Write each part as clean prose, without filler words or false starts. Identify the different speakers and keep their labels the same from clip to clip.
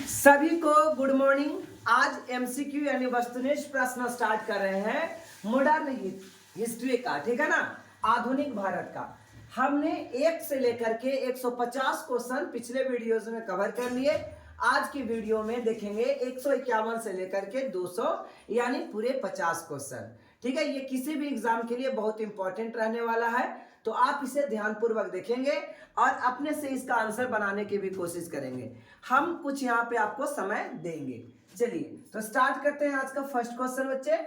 Speaker 1: सभी को good morning. आज एमसीक्यू यानी वस्तुनिष्ठ प्रश्न स्टार्ट कर रहे हैं मॉडर्न हिस्ट्री का, ठीक है ना, आधुनिक भारत का। हमने 1 से लेकर के 150 क्वेश्चन पिछले वीडियोस में कवर कर लिए। आज की वीडियो में देखेंगे 151 से लेकर के 200 यानी पूरे 50 क्वेश्चन, ठीक है। ये किसी भी एग्जाम के लिए बहुत इंपॉर्टेंट रहने वाला है, तो आप इसे ध्यानपूर्वक देखेंगे और अपने से इसका आंसर बनाने की भी कोशिश करेंगे। हम कुछ यहाँ पे आपको समय देंगे। चलिए तो स्टार्ट करते हैं आज का फर्स्ट क्वेश्चन बच्चे।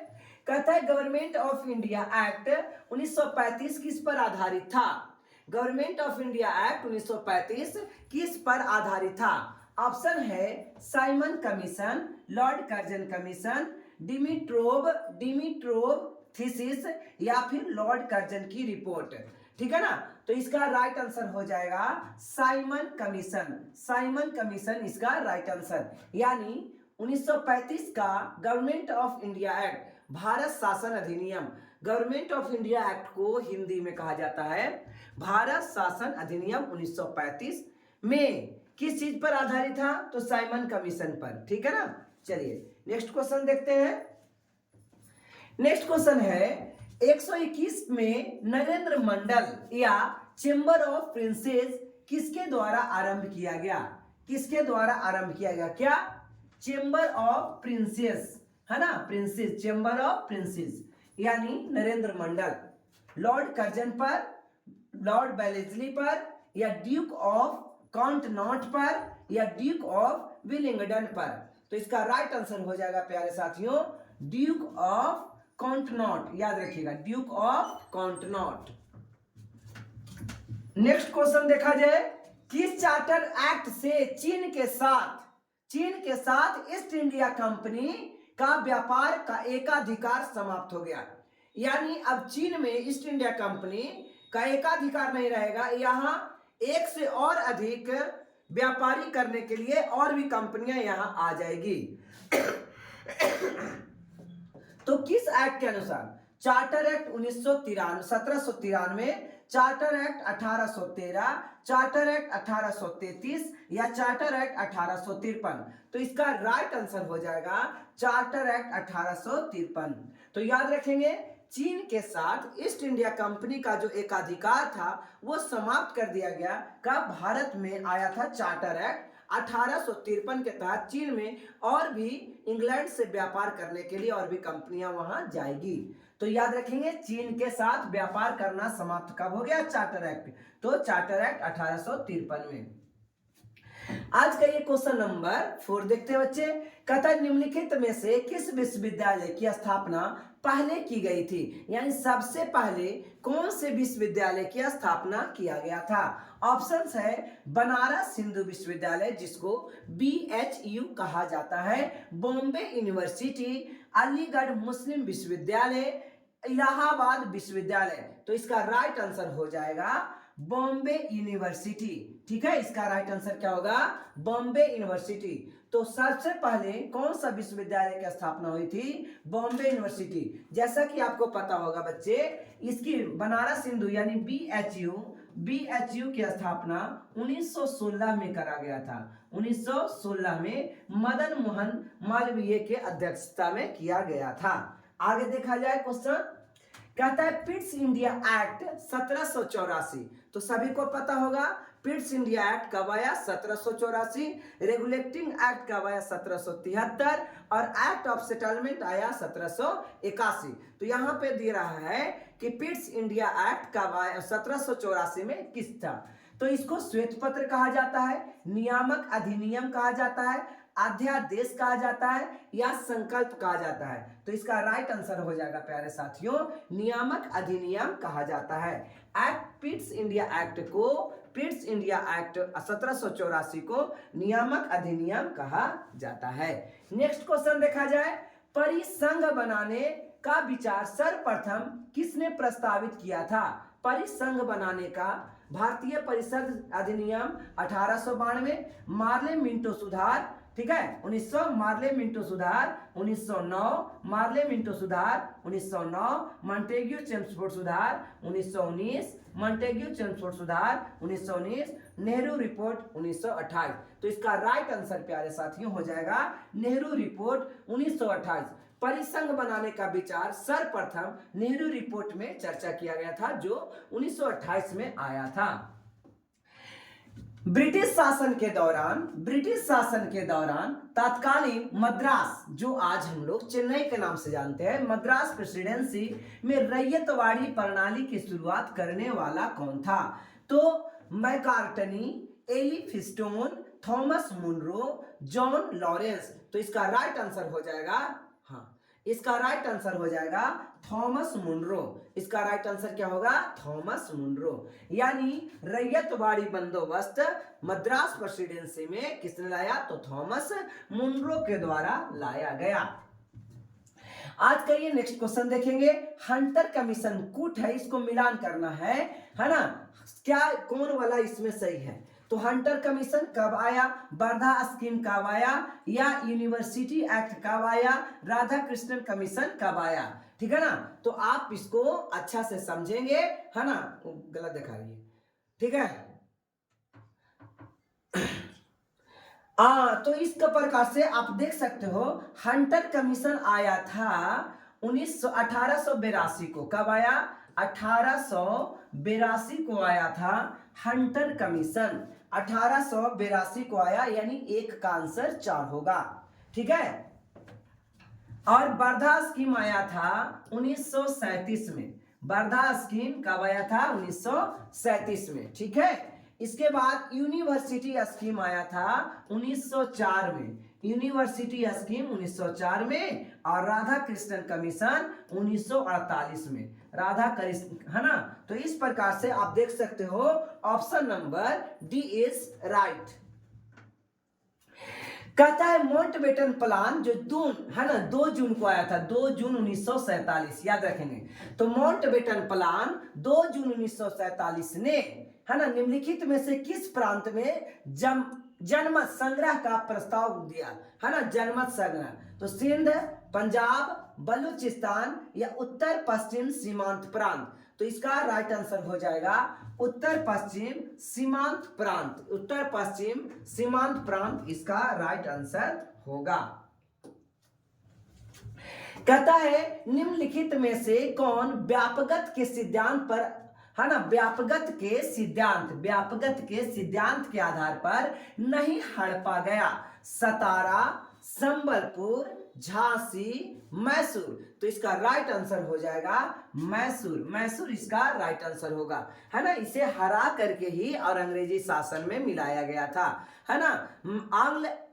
Speaker 1: कहता है गवर्नमेंट ऑफ इंडिया एक्ट 1935 किस पर आधारित था? गवर्नमेंट ऑफ इंडिया एक्ट 1935 किस पर आधारित था? ऑप्शन है Simon Commission, Lord Curzon Commission, Dimitrov thesis या फिर लॉर्ड कर्जन की रिपोर्ट, ठीक है ना। तो इसका राइट आंसर हो जाएगा साइमन कमीशन। साइमन कमीशन इसका राइट आंसर, यानी 1935 का government of India act, Bharat शासन अधिनियम। गवर्नमेंट ऑफ इंडिया एक्ट को हिंदी में कहा जाता है भारत शासन अधिनियम 1935 में किस चीज पर आधारित था? तो साइमन कमीशन पर, ठीक है ना। चलिए नेक्स्ट क्वेश्चन देखते हैं। नेक्स्ट क्वेश्चन है 121 में नरेंद्र मंडल या चेंबर ऑफ प्रिंसेस किसके द्वारा आरंभ किया गया? किसके द्वारा आरंभ किया गया? क्या? चेंबर ऑफ प्रिंसेस, है ना, प्रिंसेस, चेंबर ऑफ प्रिंसेस, यानी नरेंद्र मंडल, लॉर्ड कर्जन पर, लॉर्ड वेलेस्ली पर, या ड्यूक ऑफ कॉन्टनॉट पर, या ड्यूक ऑफ विलिंगडन पर। तो इसका राइट आंसर हो जाएगा प्यारे साथियों ड्यूक ऑफ कॉन्टनॉट, याद रखिएगा ड्यूक ऑफ कॉन्टनॉट। नेक्स्ट क्वेश्चन देखा जाए, किस चार्टर एक्ट से चीन के साथ ईस्ट इंडिया कंपनी का व्यापार का एकाधिकार समाप्त हो गया? यानी अब चीन में ईस्ट इंडिया कंपनी का एकाधिकार नहीं रहेगा, यहां एक से और अधिक व्यापारी करने के लिए और भी कंपनियां यहां आ जाएगी। तो किस एक्ट के अनुसार? Charter act 1793, charter act 1813, charter act 1833 या चार्टर एक्ट 1853। तो इसका राइट आंसर हो जाएगा चार्टर एक्ट 1853। तो याद रखेंगे चीन के साथ ईस्ट इंडिया कंपनी का जो एकाधिकार था वो समाप्त कर दिया गया। कब? भारत में आया था चार्टर एक्ट 1853 के तहत चीन में और भी इंग्लैंड से व्यापार करने के लिए और भी कंपनियां वहां जाएगी। तो याद रखेंगे चीन के साथ व्यापार करना समाप्त कब हो गया? Charter act. तो चार्टर एक्ट 1853 में। आज का ये क्वेश्चन नंबर 4 देखते हैं बच्चे। कहता है निम्नलिखित में से किस विश्वविद्यालय की स्थापना पहले की गई थी? यानी सबसे पहले कौन से विश्वविद्यालय की स्थापना किया गया था? ऑप्शंस है बनारस हिंदू विश्वविद्यालय जिसको BHU कहा जाता है, बॉम्बे यूनिवर्सिटी, अलीगढ़ मुस्लिम विश्वविद्यालय, इलाहाबाद विश्वविद्यालय। तो इसका राइट आंसर हो जाएगा बॉम्बे यूनिवर्सिटी, ठीक है। इसका राइट आंसर क्या होगा? बॉम्बे यूनिवर्सिटी। तो सबसे पहले कौन सा विश्वविद्यालय की स्थापना हुई थी? बॉम्बे यूनिवर्सिटी। जैसा कि आपको पता होगा बच्चे, इसकी बनारस हिंदू यानी BHU की स्थापना 1916 में करा गया था। 1916 में मदन मोहन मालवीय के अध्यक्षता में किया गया था। आगे देखा जाए क्वेश्चन। कहता है पिट्स इंडिया एक्ट 1784। तो सभी को पता होगा पिट्स इंडिया एक्ट कब आया? 1784। रेगुलेटिंग एक्ट कब आया? 1773। और एक्ट ऑफ सेटलमेंट आया 1781। तो यहाँ पे दे रहा है कि पिट्स इंडिया एक्ट कब आया? 1784 में किस था? तो इसको श्वेत पत्र कहा जाता है, नियामक अधिनियम कहा जाता है, अध्यादेश कहा जाता है या संकल्प कहा जाता है। तो इसका राइट आंसर हो जाएगा प्यारे साथियों नियामक अधिनियम कहा जाता है। एक्ट पिट्स इंडिया एक्ट को, पिट्स इंडिया एक्ट 1784 को नियामक अधिनियम कहा जाता है। नेक्स्ट क्वेश्चन देखा जाए, परिसंघ बनाने का विचार सर्वप्रथम किसने प्रस्तावित किया था? परिसंघ बनाने का भारतीय परिषद अधिनियम 1892, मार्ले मिंटो सुधार, ठीक है, 1900, मार्ले मिंटो सुधार 1909, मार्ले मिंटो सुधार 1909, मॉन्टेग्यू चेम्सफोर्ड सुधार 1919 मॉन्टेग्यू ट्रांसपोर्ट सुधार 1919, नेहरू रिपोर्ट 1928। तो इसका राइट आंसर प्यारे साथियों हो जाएगा नेहरू रिपोर्ट 1928। परिसंघ बनाने का विचार सर्वप्रथम नेहरू रिपोर्ट में चर्चा किया गया था जो 1928 में आया था। ब्रिटिश शासन के दौरान तत्कालीन मद्रास, जो आज हम लोग चेन्नई के नाम से जानते हैं, मद्रास प्रेसिडेंसी में रैयतवाड़ी प्रणाली की शुरुआत करने वाला कौन था? तो Macartney, Elphinstone, Thomas Munro, John Lawrence. तो इसका राइट आंसर हो जाएगा, हाँ इसका राइट आंसर हो जाएगा थॉमस मुनरो। इसका राइट आंसर क्या होगा? Thomas Munro. यानी रैयतवाड़ी बंदोबस्त मद्रास प्रेसिडेंसी में किसने लाया? तो थॉमस मुनरो के द्वारा लाया गया। आज का ये नेक्स्ट क्वेश्चन देखेंगे। हंटर कमीशन कूट है, इसको मिलान करना है ना? क्या कौन वाला इसमें सही है? तो हंटर कमीशन कब आया, वर्धा स्कीम कब आया, या यूनिवर्सिटी एक्ट कब आया, राधा कृष्णन कमीशन कब आया? ठीक है ना? तो आप इसको अच्छा से समझेंगे, है ना? गलत दिखा रही है, ठीक है? तो इस प्रकार से आप देख सकते हो हंटर कमीशन आया था 1882 को। कब आया? 1882 को आया था हंटर कमीशन। 1882 को आया, यानी एक का आंसर 4 होगा, ठीक है? और वर्धा स्कीम आया था 1937 में। वर्धा स्कीम कब आया था? 1937 में, ठीक है? इसके बाद यूनिवर्सिटी स्कीम आया था 1904 में। यूनिवर्सिटी स्कीम 1904 में, और राधा कृष्णन कमीशन 1948 में। राधा कृष्ण, है ना? तो इस प्रकार से आप देख सकते हो option number D is right. कहता है माउंटबेटन प्लान जो है ना 2 जून को आया था, 2 जून 1947, याद रखेंगे। तो माउंटबेटन प्लान 2 जून 1947 ने, है ना, निम्नलिखित में से किस प्रांत में जनमत संग्रह का प्रस्ताव दिया? है ना, जनमत संग्रह। तो सिंध, पंजाब, बलूचिस्तान या उत्तर पश्चिम सीमांत प्रांत। तो इसका राइट आंसर हो जाएगा उत्तर पश्चिम सीमांत प्रांत। उत्तर पश्चिम सीमांत प्रांत इसका राइट आंसर होगा। कहता है निम्नलिखित में से कौन व्यापकता के सिद्धांत पर, है ना, व्यापकता के सिद्धांत के आधार पर नहीं हड़पा गया? सतारा, संबलपुर, झांसी, मैसूर। तो इसका राइट आंसर हो जाएगा मैसूर इसका राइट आंसर होगा, है ना? इसे हरा करके ही और अंग्रेजी शासन में मिलाया गया था, है ना?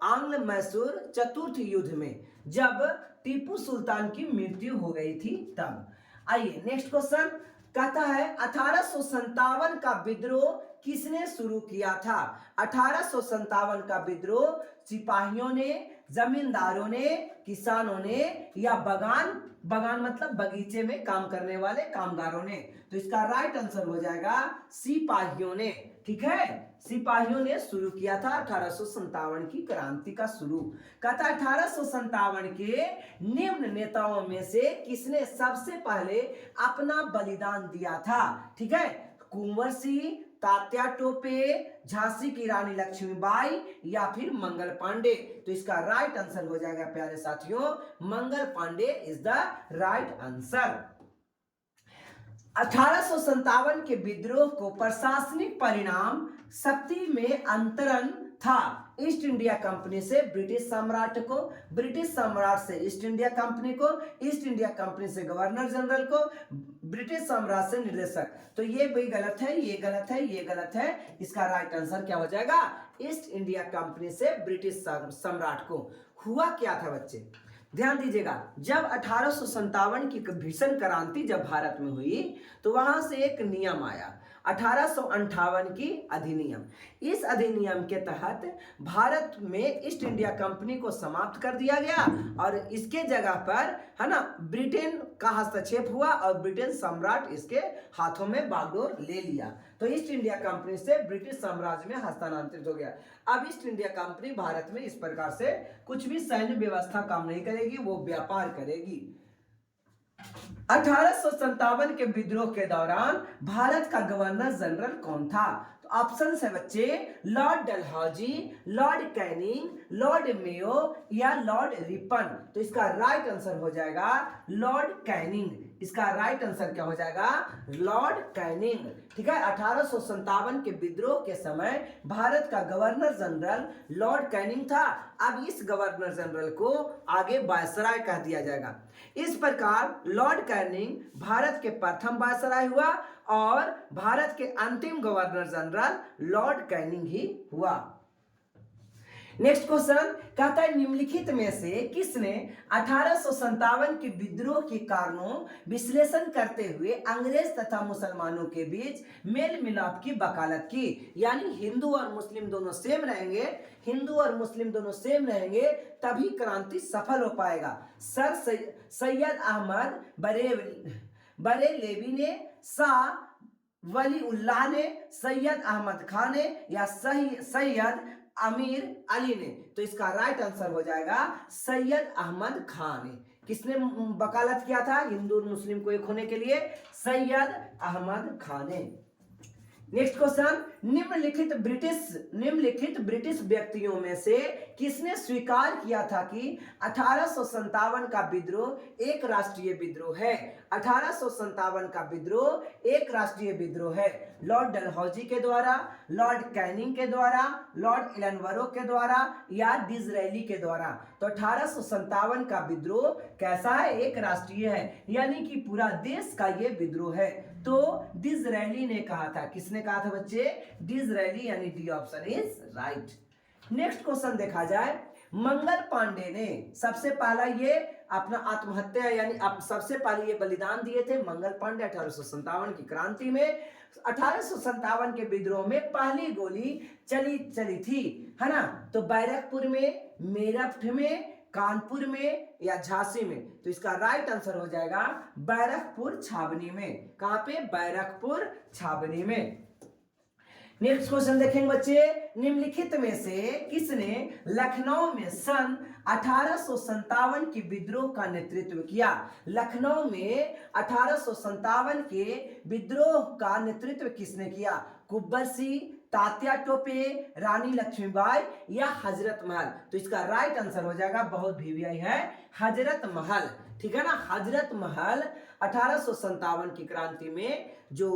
Speaker 1: आंग्ल मैसूर चतुर्थ युद्ध में, जब टीपू सुल्तान की मृत्यु हो गई थी तब। आइए नेक्स्ट क्वेश्चन। कहता है 1857 का विद्रोह किसने शुरू किया था? 1857 का विद्रोह सिपाहियों ने, जमींदारों ने, किसानों ने, या बगान मतलब बगीचे में काम करने वाले कामगारों ने? तो इसका राइट आंसर हो जाएगा सिपाहियों ने, ठीक है? सिपाहियों ने शुरू किया था 1857 की क्रांति का शुरू। कहता 1857 के निम्न नेताओं में से किसने सबसे पहले अपना बलिदान दिया था? ठीक है, कुंवर सिंह, तात्या टोपे, झांसी की रानी लक्ष्मीबाई, या फिर मंगल पांडे? तो इसका राइट आंसर हो जाएगा प्यारे साथियों Mangal Pandey is the right answer. 1857 के विद्रोह को प्रशासनिक परिणाम शक्ति में अंतरण था। ईस्ट इंडिया कंपनी से ब्रिटिश सम्राट को, ब्रिटिश सम्राट से ईस्ट इंडिया कंपनी को, ईस्ट इंडिया कंपनी से गवर्नर जनरल को, ब्रिटिश सम्राट से निर्देशक। तो ये भी गलत है, ये गलत है, ये गलत है। इसका राइट आंसर क्या हो जाएगा? ईस्ट इंडिया कंपनी से ब्रिटिश सम्राट को। हुआ क्या था बच्चे, ध्यान दीजिएगा। जब 1857 की भीषण क्रांति जब भारत में हुई तो वहां से एक नियम आया 1858 की अधिनियम। इस अधिनियम के तहत भारत में ईस्ट इंडिया कंपनी को समाप्त कर दिया गया और इसके जगह पर, है ना, ब्रिटेन का हस्तक्षेप हुआ और ब्रिटेन सम्राट इसके हाथों में बागडोर ले लिया। तो ईस्ट इंडिया कंपनी से ब्रिटिश साम्राज्य में हस्तांतरित हो गया। अब ईस्ट इंडिया कंपनी भारत में इस प्रकार से कुछ भी सैन्य व्यवस्था काम नहीं करेगी, वो व्यापार करेगी। 1857 के विद्रोह के दौरान भारत का गवर्नर जनरल कौन था? तो ऑप्शन है बच्चे, Lord Dalhousie, Lord Canning, Lord Mayo या लॉर्ड रिपन। तो इसका राइट आंसर हो जाएगा लॉर्ड कैनिंग। इसका राइट आंसर क्या हो जाएगा? Lord Canning. ठीक है, 1857 के विद्रोह के समय भारत का गवर्नर जनरल लॉर्ड कैनिंग था। अब इस गवर्नर जनरल को आगे वायसराय कह दिया जाएगा। इस प्रकार लॉर्ड कैनिंग भारत के प्रथम वायसराय हुआ और भारत के अंतिम गवर्नर जनरल लॉर्ड कैनिंग ही हुआ। नेक्स्ट क्वेश्चन कहता है, निम्नलिखित में से किसने 1857 के विद्रोह के कारणों विश्लेषण करते हुए अंग्रेज तथा मुसलमानों के बीच मेल मिलाप की वकालत की? यानी हिंदू और मुस्लिम दोनों सेम रहेंगे, हिंदू और मुस्लिम दोनों सेम रहेंगे तभी क्रांति सफल हो पाएगा। सर सैयद अहमद बरेलवी ने, शाह वली उल्लाह ने, सैयद अहमद खान ने या सैयद अमीर अली ने? तो इसका राइट आंसर हो जाएगा सैयद अहमद खान ने। किसने वकालत किया था हिंदू और मुस्लिम को एक होने के लिए? सैयद अहमद खान ने। नेक्स्ट क्वेश्चन, निम्नलिखित ब्रिटिश व्यक्तियों में से किसने स्वीकार किया था कि 1857 का विद्रोह एक राष्ट्रीय विद्रोह है? 1857 का विद्रोह एक राष्ट्रीय विद्रोह है। लॉर्ड डलहौजी के द्वारा, लॉर्ड कैनिंग के द्वारा, लॉर्ड इलनबरो के द्वारा या डिसरेली के द्वारा? तो 1857 का विद्रोह कैसा है? एक राष्ट्रीय है, यानी कि पूरा देश का ये विद्रोह है। तो डिसरेली ने कहा था। किसने कहा था बच्चे? डिसरेली, यानी D option is right. Next question देखा जाए, मंगल पांडे ने सबसे पहला ये अपना आत्महत्या यानी सबसे पहले ये बलिदान दिए थे मंगल पांडे 1857 की क्रांति में। 1857 के विद्रोह में पहली गोली चली थी, है ना? तो बैरकपुर में, मेरठ में, कानपुर में या झांसी में? तो इसका राइट आंसर हो जाएगा बैरकपुर छावनी में। कहां पे? बैरकपुर छावनी में। नेक्स्ट क्वेश्चन देखेंगे बच्चे, निम्नलिखित में से किसने लखनऊ में सन 1857 के विद्रोह का नेतृत्व किया? लखनऊ में 1857 के विद्रोह का नेतृत्व किसने किया? कुब्बर सिंह, तात्या टोपे, रानी लक्ष्मीबाई या हजरत महल? तो इसका राइट आंसर हो जाएगा, बहुत वीवीआई है, हजरत महल। ठीक है ना? हजरत महल 1857 की क्रांति में जो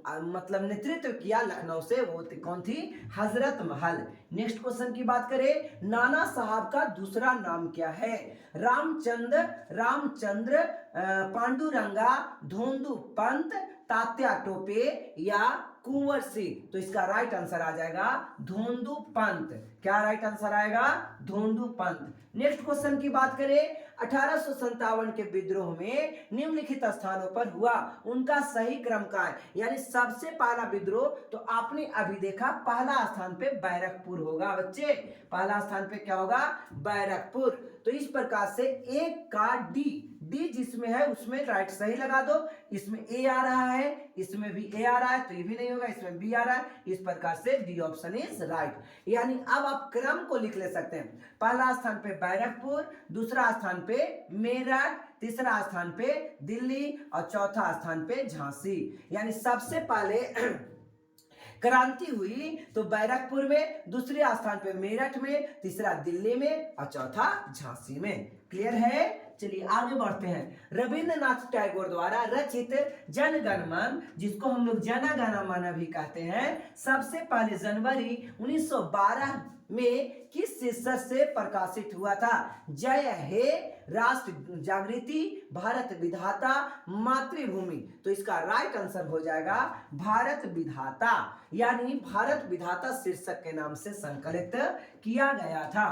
Speaker 1: मतलब नेतृत्व किया लखनऊ से, वो कौन थी? हजरत महल। नेक्स्ट क्वेश्चन की बात करें, नाना साहब का दूसरा नाम क्या है? रामचंद्र पांडुरंगा, धोंदू पंत, तात्या टोपे या कुंवर सिंह? तो इसका राइट आंसर आ जाएगा धोंदू पंत। क्या राइट आंसर आएगा? धोंदू पंत। नेक्स्ट क्वेश्चन की बात करें, 1857 के विद्रोह में निम्नलिखित स्थानों पर हुआ, उनका सही क्रम का है? यानी सबसे पहला विद्रोह तो आपने अभी देखा, पहला स्थान पे बैरकपुर होगा बच्चे। पहला स्थान पे क्या होगा? बैरकपुर। तो इस प्रकार से एक का डी जिसमें है उसमें राइट सही लगा दो। इसमें ए आ रहा है, इसमें भी ए आ रहा है, तो ये भी नहीं होगा, इसमें बी आ रहा है। इस प्रकार से डी ऑप्शन इज राइट। यानी अब आप क्रम को लिख ले सकते हैं। पहला स्थान पे बैरकपुर, दूसरा स्थान पे मेरठ, तीसरा स्थान पे दिल्ली और चौथा स्थान पे झांसी। यानी सबसे पहले क्रांति हुई तो बैरकपुर में, दूसरे स्थान पे मेरठ में, तीसरा दिल्ली में और चौथा झांसी में। क्लियर है? चलिए आगे बढ़ते हैं। रविंद्रनाथ टैगोर द्वारा रचित जन गण मन, जिसको हम लोग जन गण मन भी कहते हैं, सबसे पहले जनवरी 1912 में किस शीर्षक से प्रकाशित हुआ था? जय हे राष्ट्र जागृति, भारत विधाता, मातृभूमि? तो इसका राइट आंसर हो जाएगा भारत विधाता। यानी भारत विधाता शीर्षक के नाम से संकलित किया गया था।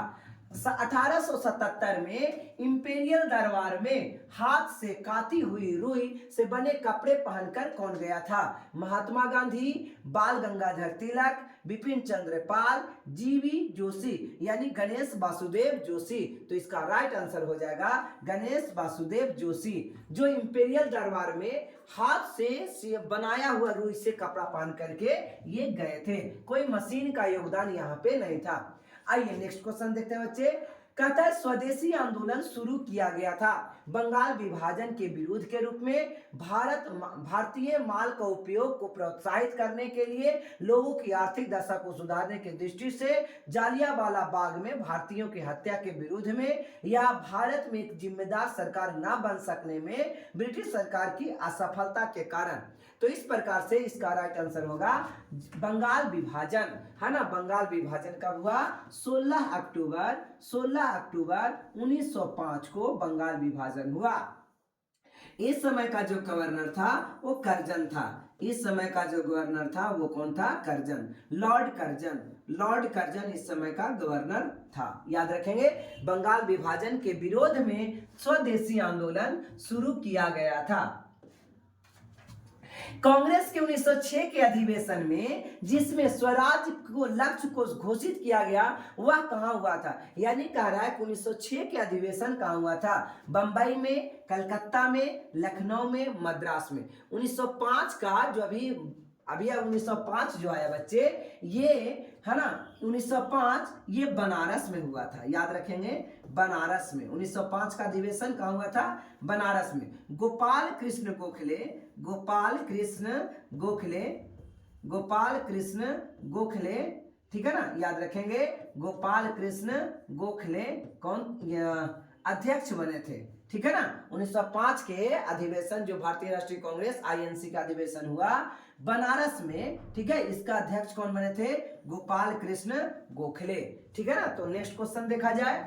Speaker 1: 1877 में इंपीरियल दरबार में हाथ से काती हुई रुई से बने कपड़े पहनकर कौन गया था? महात्मा गांधी, बाल गंगाधर तिलक, बिपिन चंद्र पाल, जीवी जोशी यानी गणेश वासुदेव जोशी? तो इसका राइट आंसर हो जाएगा गणेश वासुदेव जोशी, जो इंपीरियल दरबार में हाथ से बनाया हुआ रुई से कपड़ा पहन करके ये गए थे। कोई मशीन का योगदान यहाँ पे नहीं था। आइए नेक्स्ट क्वेश्चन देखते हैं बच्चे। कहता है स्वदेशी आंदोलन शुरू किया गया था बंगाल विभाजन के विरोध के रूप में। भारतीय माल का उपयोग को प्रोत्साहित करने के लिए, लोगों की आर्थिक दशा को सुधारने की दृष्टि से, जालियांवाला बाग में भारतीयों की हत्या के विरोध में, या भारत में एक जिम्मेदार सरकार न बन सकने में ब्रिटिश सरकार की असफलता के कारण। तो इस प्रकार से इसका राइट आंसर होगा बंगाल विभाजन, है ना। बंगाल विभाजन कब हुआ? 16 अक्टूबर 1905 को बंगाल विभाजन हुआ। इस समय का जो गवर्नर था वो कर्जन था। इस समय का जो गवर्नर था वो कौन था? कर्जन, लॉर्ड कर्जन इस समय का गवर्नर था। याद रखेंगे, बंगाल विभाजन के विरोध में स्वदेशी आंदोलन शुरू किया गया था। कांग्रेस के 1906 के अधिवेशन में जिसमें स्वराज को लक्ष्य को घोषित किया गया, वह कहां हुआ था? यानी कह रहा है 1906 के अधिवेशन कहां हुआ था? बंबई में, कलकत्ता में, लखनऊ में, मद्रास में। 1905 का जो अभी 1905 जो आया बच्चे, ये है ना 1905 ये बनारस में हुआ था। याद रखेंगे, बनारस में 1905 का अधिवेशन कहां हुआ था? बनारस में। गोपाल कृष्ण गोखले, ठीक है ना। याद रखेंगे, गोपाल कृष्ण गोखले कौन अध्यक्ष बने थे, ठीक है ना। 1905 के अधिवेशन जो भारतीय राष्ट्रीय कांग्रेस आईएनसी का अधिवेशन हुआ बनारस में, ठीक है, इसका अध्यक्ष कौन बने थे? गोपाल कृष्ण गोखले, ठीक है ना। तो नेक्स्ट क्वेश्चन देखा जाए,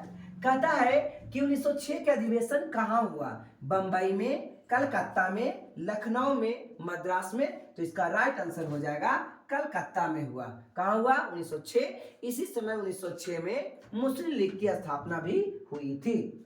Speaker 1: कहता है कि 1906 के अधिवेशन कहां हुआ? बंबई में, कलकत्ता में, लखनऊ में, मद्रास में। तो इसका राइट आंसर हो जाएगा कलकत्ता में हुआ। कहां हुआ? 1906। इसी समय 1906 में मुस्लिम लीग की स्थापना भी हुई थी।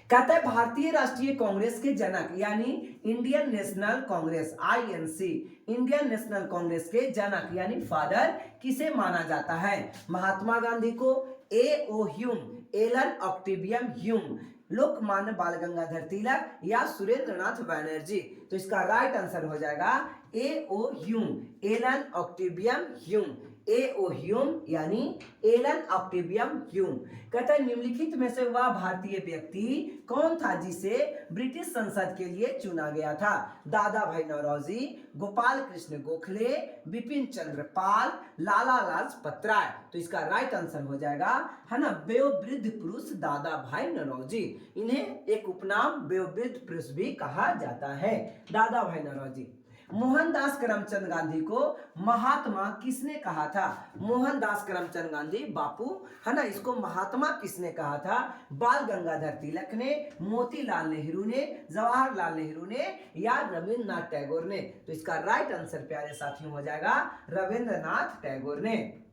Speaker 1: कहता है भारतीय राष्ट्रीय कांग्रेस के जनक यानी Indian national Congress INC, Indian national Congress के जनक यानी फादर किसे माना जाता है? महात्मा गांधी को, A O. Hume, Allan Octavian Hume, Lokmanya Bal Gangadhar तिलक, या सुरेंद्रनाथ बैनर्जी। तो इसका राइट आंसर हो जाएगा A O. Hume, Allan Octavian Hume. A O. Hume यानी एलन ऑक्टेवियम ह्यूम। कहता है निम्नलिखित में से वह भारतीय व्यक्ति कौन था जिसे ब्रिटिश संसद के लिए चुना गया था? दादा भाई नौरोजी, गोपाल कृष्ण गोखले, बिपिन चंद्र पाल, लाला लाजपत राय। तो इसका राइट आंसर हो जाएगा, है ना, वयोवृद्ध पुरुष दादा भाई नौरोजी। इन्हें एक उपनाम वयोवृद्ध पुरुष भी कहा जाता है, दादा भाई नौरोजी। मोहनदास करमचंद गांधी को महात्मा किसने कहा था? मोहनदास करमचंद गांधी बापू, है ना, इसको महात्मा किसने कहा था? बाल गंगाधर तिलक ने, मोतीलाल नेहरू ने, जवाहरलाल नेहरू ने, या रविंद्रनाथ टैगोर ने। तो इसका राइट आंसर प्यारे साथियों हो जाएगा रविंद्रनाथ टैगोर ने।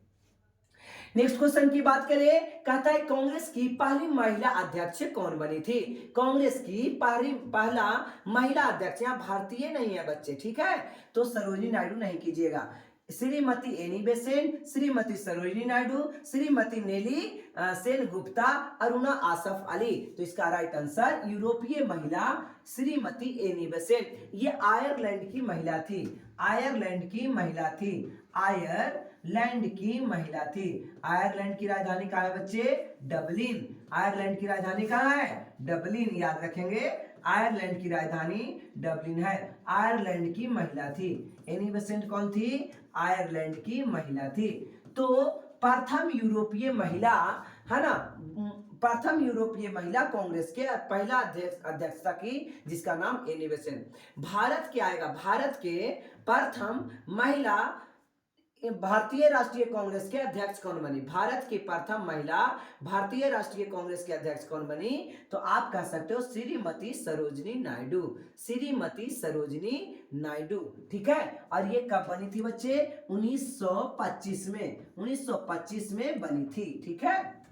Speaker 1: नेक्स्ट क्वेश्चन की बात करें, कहता है कांग्रेस की पहली महिला अध्यक्ष कौन बनी थी? कांग्रेस की पहला महिला अध्यक्ष, यहाँ भारतीय नहीं है बच्चे, ठीक है, तो सरोजिनी नायडू नहीं कीजिएगा। श्रीमती एनी बेसेंट, श्रीमती सरोजिनी नायडू, श्रीमती नेली सेन गुप्ता, अरुणा आसफ अली। तो इसका राइट आंसर यूरोपीय महिला श्रीमती एनी बेसेंट। ये आयरलैंड की महिला थी, आयरलैंड की महिला थी, आयरलैंड की महिला थी। आयरलैंड की राजधानी कहाँ है बच्चे? डबलिन। आयरलैंड की राजधानी कहाँ है? डबलिन। याद रखेंगे, आयरलैंड की राजधानी डबलिन है। आयरलैंड की महिला थी। एनी बेसेंट कौन थी? आयरलैंड की महिला थी। तो प्रथम यूरोपीय महिला, है ना, प्रथम यूरोपीय महिला कांग्रेस के पहला अध्यक्षता की, जिसका नाम एनी बेसेंट। भारत क्या आएगा? भारत के प्रथम महिला भारतीय राष्ट्रीय कांग्रेस के अध्यक्ष कौन बनी? भारत की प्रथम महिला भारतीय राष्ट्रीय कांग्रेस के अध्यक्ष कौन बनी? तो आप कह सकते हो श्रीमती सरोजिनी नायडू, श्रीमती सरोजिनी नायडू, ठीक है। और ये कब बनी थी बच्चे? 1925 में, 1925 में बनी थी, ठीक है।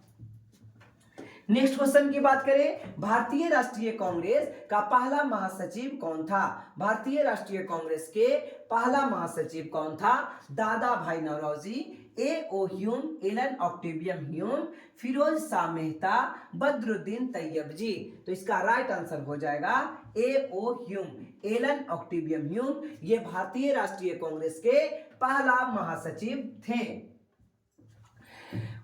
Speaker 1: नेक्स्ट क्वेश्चन की बात करें, भारतीय राष्ट्रीय कांग्रेस का पहला महासचिव कौन था? भारतीय राष्ट्रीय कांग्रेस के पहला महासचिव कौन था? Dadabhai Naoroji, A O. Hume, Allan Octavian Hume, Pherozeshah Mehta, Badruddin Tyabji. तो इसका राइट आंसर हो जाएगा A O. Hume, Allan Octavian Hume. ये भारतीय राष्ट्रीय कांग्रेस के पहला महासचिव थे।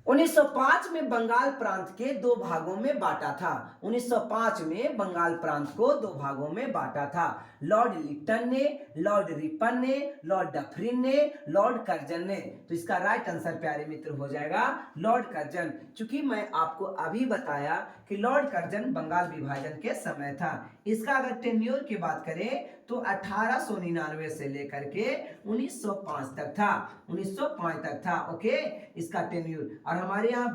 Speaker 1: 1905 में बंगाल प्रांत के दो भागों में बांटा था। 1905 में बंगाल प्रांत को दो भागों में बांटा था। लॉर्ड लिटन ने, लॉर्ड रिपन ने, लॉर्ड डफरिन ने, लॉर्ड कर्जन ने। तो इसका राइट आंसर प्यारे मित्र हो जाएगा लॉर्ड कर्जन। चूंकि मैं आपको अभी बताया कि लॉर्ड कर्जन बंगाल विभाजन के समय था। इसका अगर टेन्योर की बात करें तो 1899 से लेकर के 1905 तक था, 1905 तक था। ओके, इसका टेन्योर। और हमारे यहाँ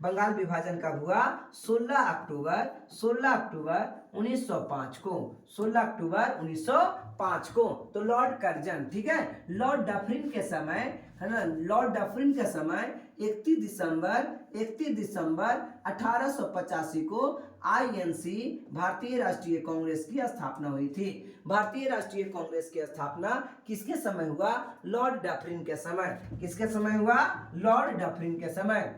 Speaker 1: बंगाल विभाजन कब हुआ? 16 अक्टूबर 1905 को, 16 अक्टूबर 1905 को। तो लॉर्ड कर्जन, ठीक है। लॉर्ड डफरिन के समय, है ना, लॉर्ड डफरिन के समय 31 दिसंबर 1885 को आईएनसी भारतीय राष्ट्रीय कांग्रेस की स्थापना हुई थी। भारतीय राष्ट्रीय कांग्रेस की स्थापना किसके समय हुआ? लॉर्ड डफरिन के समय। किसके समय हुआ? लॉर्ड डफरिन के समय।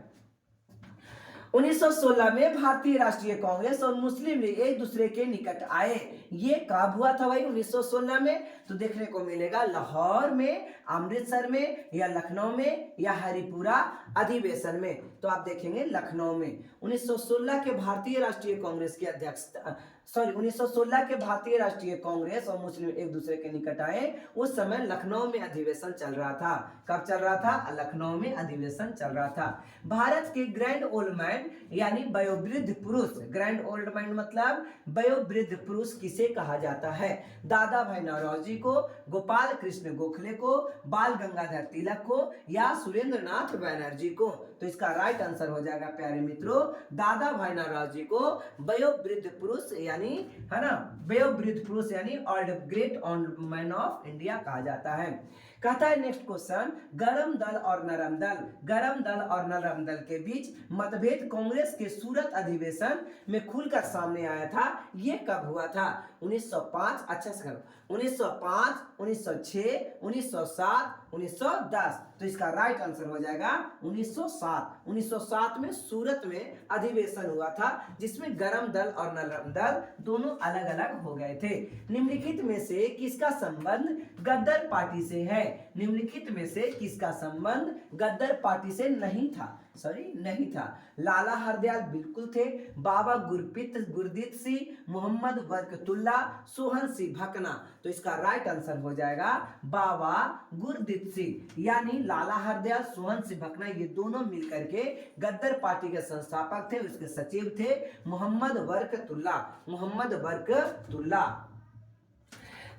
Speaker 1: 1916 में भारतीय राष्ट्रीय कांग्रेस और मुस्लिम लीग एक दूसरे के निकट आए। ये कब हुआ था भाई? 1916 में। तो देखने को मिलेगा लाहौर में, अमृतसर में, या लखनऊ में, या हरिपुरा अधिवेशन में। तो आप देखेंगे लखनऊ में। 1916 के भारतीय राष्ट्रीय कांग्रेस के अध्यक्षता, 1916 के भारतीय राष्ट्रीय कांग्रेस और मुस्लिम एक दूसरे के निकट आए, उस समय लखनऊ में अधिवेशन चल रहा था। कब चल रहा था? लखनऊ में अधिवेशन चल रहा था। भारत के ग्रैंड ओल्ड मैन यानी वयोवृद्ध पुरुष, ग्रैंड ओल्ड मैन मतलब वयोवृद्ध पुरुष किसे कहा जाता है? दादा भाई नौरोजी को, गोपाल कृष्ण गोखले को, बाल गंगाधर तिलक को, या सुरेंद्र नाथ बैनर्जी को। तो इसका राइट आंसर हो जाएगा प्यारे मित्रों दादा भाई नौरोजी को वयोवृद्ध पुरुष यानी, है ना, वयोवृद्ध पुरुष यानी old great old man of India कहा जाता है। कहता है नेक्स्ट क्वेश्चन, गरम दल और नरम दल, गरम दल और नरम दल के बीच मतभेद कांग्रेस के सूरत अधिवेशन में खुलकर सामने आया था। ये कब हुआ था? 1905, अच्छा से करो, 1905, 1906, 1907, 1910। तो इसका राइट आंसर हो जाएगा 1907। 1907 में सूरत में अधिवेशन हुआ था जिसमें गरम दल और नरम दल दोनों अलग अलग हो गए थे। निम्नलिखित में से किसका संबंध गद्दर पार्टी से है? निम्नलिखित में से किसका संबंध गद्दर पार्टी से नहीं था? नहीं था। लाला हरदयाल बिल्कुल थे, बाबा गुरदीप सिंह, मोहम्मद बरकतुल्ला, सोहन सिंह भकना। तो इसका राइट आंसर हो जाएगा बाबा गुरदीप सिंह, यानी लाला हरदयाल, सोहन सिंह भकना, ये दोनों मिलकर के गद्दर पार्टी के संस्थापक थे। उसके सचिव थे मोहम्मद बरकतुल्ला।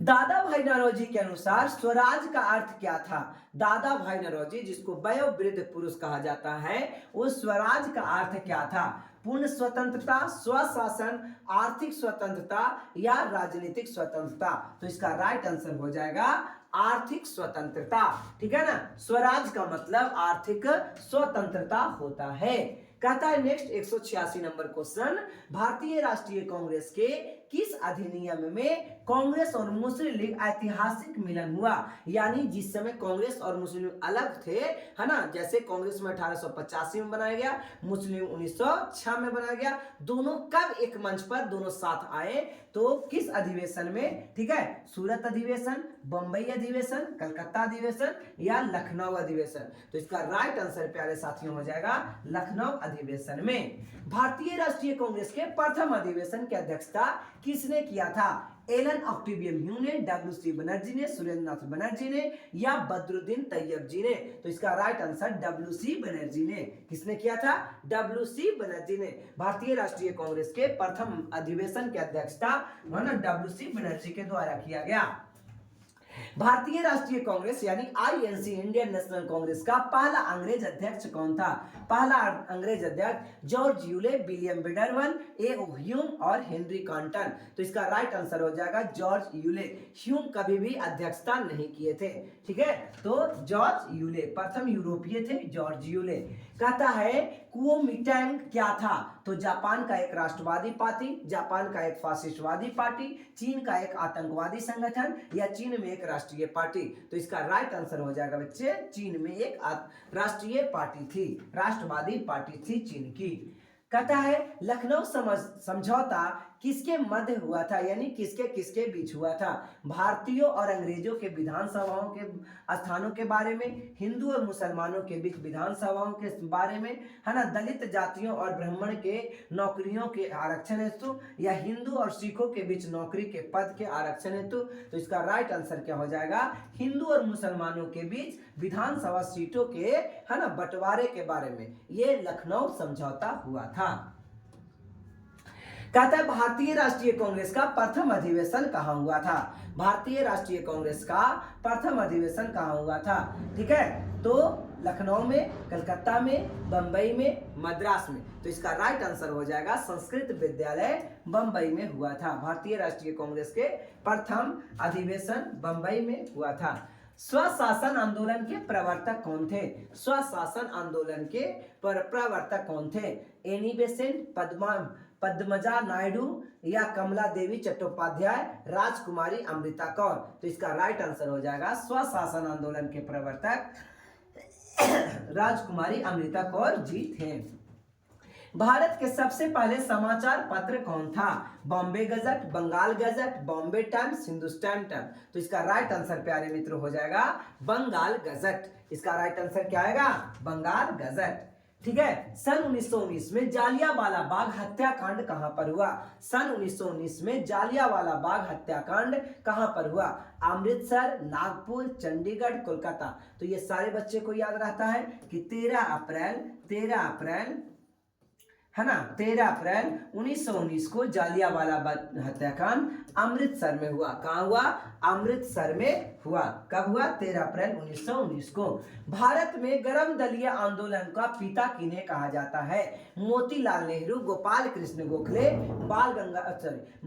Speaker 1: दादा भाई नौरोजी के अनुसार स्वराज का अर्थ क्या था? दादा भाई नौरोजी, जिसको वयोवृद्ध पुरुष कहा जाता है, उस स्वराज का अर्थ क्या था? पूर्ण स्वतंत्रता, स्वशासन, आर्थिक स्वतंत्रता, या राजनीतिक स्वतंत्रता? तो इसका राइट आंसर हो जाएगा आर्थिक स्वतंत्रता। ठीक है ना, स्वराज का मतलब आर्थिक स्वतंत्रता होता है। कहता है नेक्स्ट 186 नंबर क्वेश्चन, भारतीय राष्ट्रीय कांग्रेस के किस अधिनियम में कांग्रेस और मुस्लिम लीग ऐतिहासिक मिलन हुआ? यानी जिस समय कांग्रेस और मुस्लिम अलग थे, है ना, जैसे कांग्रेस में 1885 में बनाया गया, मुस्लिम 1906 में बनाया गया, दोनों कब एक मंच पर दोनों साथ आए? तो किस अधिवेशन में? ठीक है, सूरत अधिवेशन, बंबई अधिवेशन, कलकत्ता अधिवेशन, या लखनऊ अधिवेशन? तो इसका राइट आंसर प्यारे साथियों हो जाएगा लखनऊ अधिवेशन में। भारतीय राष्ट्रीय कांग्रेस के प्रथम अधिवेशन की अध्यक्षता किसने किया था? एलन ऑक्टेवियन ह्यू ने, डब्ल्यू.सी. बनर्जी ने, सुरेंद्र नाथ बनर्जी ने, या बदरुद्दीन तैयब जी ने? तो इसका राइट आंसर डब्ल्यू.सी. बनर्जी ने। किसने किया था? डब्ल्यू.सी. बनर्जी ने। भारतीय राष्ट्रीय कांग्रेस के प्रथम अधिवेशन की अध्यक्षता डब्ल्यू.सी. बनर्जी के द्वारा किया गया। भारतीय राष्ट्रीय कांग्रेस यानी आईएनसी, इंडियन नेशनल कांग्रेस का पहला अंग्रेज अध्यक्ष कौन था? पहला अंग्रेज अध्यक्ष जॉर्ज यूले, विलियम बेडरवन, ए.ओ. ह्यूम और हेनरी कॉन्टन। तो इसका राइट आंसर हो जाएगा जॉर्ज यूले। ह्यूम कभी भी अध्यक्षता नहीं किए थे। ठीक है, तो जॉर्ज यूले प्रथम यूरोपीय थे, जॉर्ज यूले। कहता है कुओमिंटांग क्या था? तो जापान का एक राष्ट्रवादी पार्टी, जापान का एक फासिस्टवादी पार्टी, चीन का एक आतंकवादी संगठन, या चीन में एक राष्ट्रीय पार्टी? तो इसका राइट आंसर हो जाएगा बच्चे चीन में एक राष्ट्रीय पार्टी थी, राष्ट्रवादी पार्टी थी चीन की। कहता है लखनऊ समझौता किसके मध्य हुआ था, यानी किसके किसके बीच हुआ था? भारतीयों और अंग्रेजों के विधानसभाओं के स्थानों के बारे में, हिंदू और मुसलमानों के बीच विधानसभाओं के बारे में, है ना, दलित जातियों और ब्राह्मण के नौकरियों के आरक्षण हेतु, या हिंदू और सिखों के बीच नौकरी के पद के आरक्षण हेतु। तो इसका राइट आंसर क्या हो जाएगा? हिंदू और मुसलमानों के बीच विधानसभा सीटों के, है ना, बंटवारे के बारे में ये लखनऊ समझौता हुआ था। कहता है भारतीय राष्ट्रीय कांग्रेस का प्रथम अधिवेशन कहाँ हुआ था? भारतीय राष्ट्रीय कांग्रेस का प्रथम अधिवेशन कहाँ हुआ था? ठीक है, तो लखनऊ में, कलकत्ता में, बंबई में, मद्रास में। तो इसका राइट आंसर हो जाएगा संस्कृत विद्यालय बंबई में हुआ था। भारतीय राष्ट्रीय कांग्रेस के प्रथम अधिवेशन बंबई में हुआ था। स्वशासन आंदोलन के प्रवर्तक कौन थे? स्वशासन आंदोलन के प्रवर्तक कौन थे? एनी बेसेंट, पद्मजा नायडू, या कमला देवी चट्टोपाध्याय, राजकुमारी अमृता कौर। तो इसका राइट आंसर हो जाएगा स्वशासन आंदोलन के प्रवर्तक राजकुमारी अमृता कौर जी थे। भारत के सबसे पहले समाचार पत्र कौन था? Bombay gazette, Bengal gazette, Bombay times, Hindustan times. तो इसका राइट आंसर प्यारे मित्रों हो जाएगा बंगाल गजट। इसका राइट आंसर क्या आएगा? बंगाल गजट। ठीक है, सन 1919 में जालियांवाला बाग हत्याकांड कहां पर हुआ? सन 1919 में जालियांवाला बाग हत्याकांड कहां पर हुआ? अमृतसर, नागपुर, चंडीगढ़, कोलकाता। तो ये सारे बच्चे को याद रहता है कि 13 अप्रैल, है ना, 13 अप्रैल 1919 को जालियांवाला बाग हत्याकांड अमृतसर में हुआ। कहां हुआ? अमृतसर में हुआ। कब हुआ? 13 अप्रैल 1919 को। भारत में गर्म दलीय आंदोलन का पिता किन्हें कहा जाता है? मोतीलाल नेहरू, गोपाल कृष्ण गोखले,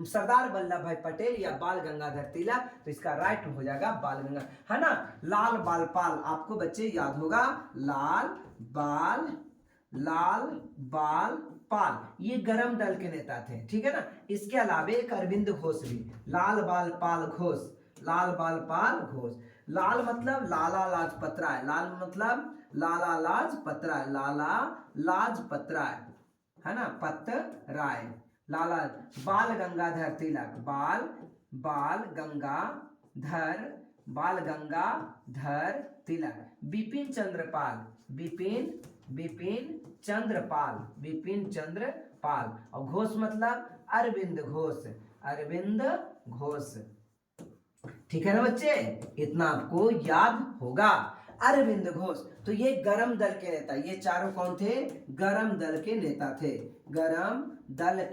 Speaker 1: सरदार वल्लभ भाई पटेल, या बाल गंगाधर तिलक। तो इसका राइट हो जाएगा बाल गंगाधर, है ना। लाल बाल पाल आपको बच्चे याद होगा, लाल बाल पाल ये गरम दल के नेता थे। ठीक है ना। इसके अलावा एक अरविंद घोष भी, लाल बाल पाल घोष, लाल बाल पाल घोष। लाल मतलब लाला लाजपत राय, लाल मतलब लाला लाजपत राय, लाला लाजपत राय, है ना, पत राय, लाला। बाल गंगाधर तिलक, बाल गंगाधर तिलक। बिपिन चंद्रपाल, बिपिन चंद्रपाल। और घोष मतलब अरविंद घोष। ठीक है ना बच्चे, इतना आपको याद होगा। अरविंद घोष, तो ये गरम दल के नेता, ये चारों कौन थे? गरम दल के नेता थे। गरम दल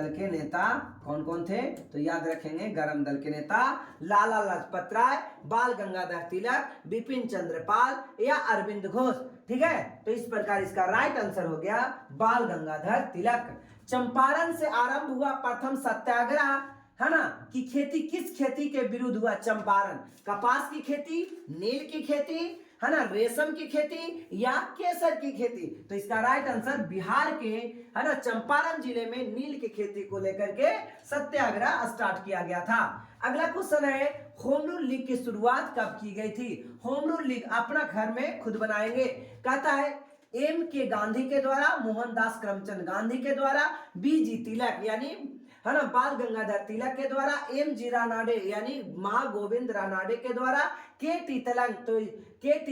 Speaker 1: के नेता कौन कौन थे? तो याद रखेंगे, गरम दल के नेता लाला लाजपत राय, बाल गंगाधर तिलक, बिपिन चंद्रपाल, या अरविंद घोष। ठीक है, तो इस प्रकार इसका राइट आंसर हो गया बाल गंगाधर तिलक। चंपारण से आरंभ हुआ प्रथम सत्याग्रह, है ना, कि खेती किस खेती के विरुद्ध हुआ? चंपारण, कपास की खेती, नील की खेती, है ना, रेशम की खेती, या केसर की खेती। तो इसका राइट आंसर बिहार के, है ना, चंपारण जिले में नील की खेती को लेकर के सत्याग्रह स्टार्ट किया गया था। अगला क्वेश्चन है, होम रूल लीग की शुरुआत कब की गई थी? होम रूल लीग अपना घर में खुद बनाएंगे। कहता है एम के गांधी के द्वारा, मोहनदास करमचंद गांधी के द्वारा, बीजी तिलक यानी, है ना, बाल गंगाधर तिलक के द्वारा, एम जी रानाडे यानी महागोविंद रानाडे के द्वारा, के टी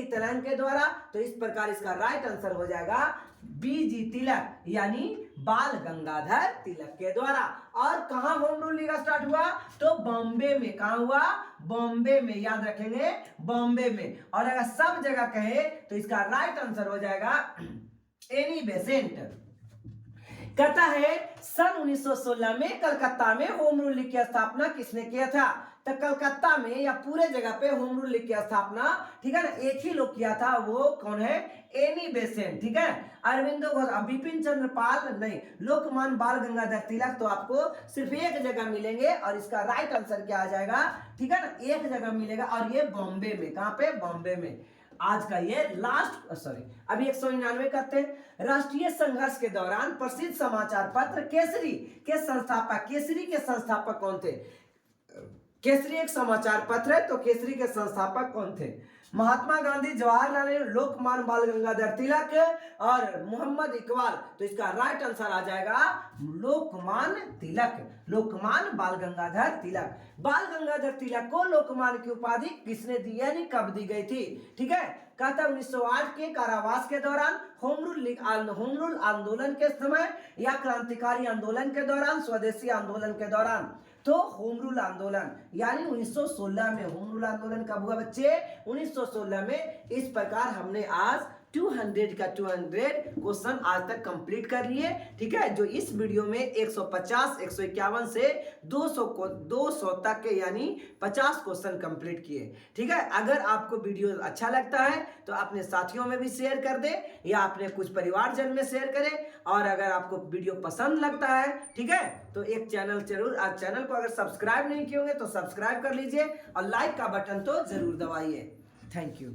Speaker 1: तलंग के द्वारा। तो इस प्रकार इसका राइट आंसर हो जाएगा बीजी तिलक यानी बाल गंगाधर तिलक के द्वारा। और कहां होम रूल लीग स्टार्ट हुआ? तो बॉम्बे में। कहां हुआ? बॉम्बे में, याद रखेंगे, बॉम्बे में। और अगर सब जगह कहे तो इसका राइट आंसर हो जाएगा एनी बेसेंट। कहता है सन 1916 में कलकत्ता में होम रूल लीग की स्थापना किसने किया था? तो कलकत्ता में या पूरे जगह पे होम रूल लीग की स्थापना, ठीक है ना, एक ही लोग किया था। वो कौन है? Annie Besant. ठीक है, अरविंदो घोष, बिपिन चंद्रपाल नहीं, लोकमान्य बाल गंगाधर तिलक तो आपको सिर्फ एक जगह मिलेंगे। और इसका राइट आंसर क्या आ जाएगा? ठीक है ना, एक जगह मिलेगा, और ये बॉम्बे में। कहां पे? बॉम्बे में। आज का ये लास्ट, अभी 199 करते हैं। राष्ट्रीय संघर्ष के दौरान प्रसिद्ध समाचार पत्र केसरी के संस्थापक कौन थे? केसरी एक समाचार पत्र है, तो केसरी के संस्थापक कौन थे? महात्मा गांधी, जवाहरलाल नेहरू, लोकमान्य बाल गंगाधर तिलक और मोहम्मद इकबाल। तो इसका राइट आंसर आ जाएगा लोकमान्य तिलक, लोकमान्य बाल गंगाधर तिलक। बाल गंगाधर तिलक को लोकमान्य की उपाधि किसने दी, यानी कब दी गई थी? ठीक है, कहता 1908 के कारावास के दौरान, होम रूल आंदोलन के समय, या क्रांतिकारी आंदोलन के दौरान, स्वदेशी आंदोलन के दौरान। तो होम रूल आंदोलन यानी 1916 में। होम रूल आंदोलन कब हुआ बच्चे? 1916 में। इस प्रकार हमने आज 200 का 200 क्वेश्चन आज तक कंप्लीट कर लिए। ठीक है, जो इस वीडियो में 150, 151 से 200 तक के यानी 50 क्वेश्चन कंप्लीट किए। ठीक है, अगर आपको वीडियो अच्छा लगता है तो अपने साथियों में भी शेयर कर दे या अपने कुछ परिवारजन में शेयर करें। और अगर आपको वीडियो पसंद लगता है, ठीक है, तो एक चैनल को अगर सब्सक्राइब नहीं किए होंगे तो सब्सक्राइब कर लीजिए और लाइक का बटन तो जरूर दबाइए। Thank you.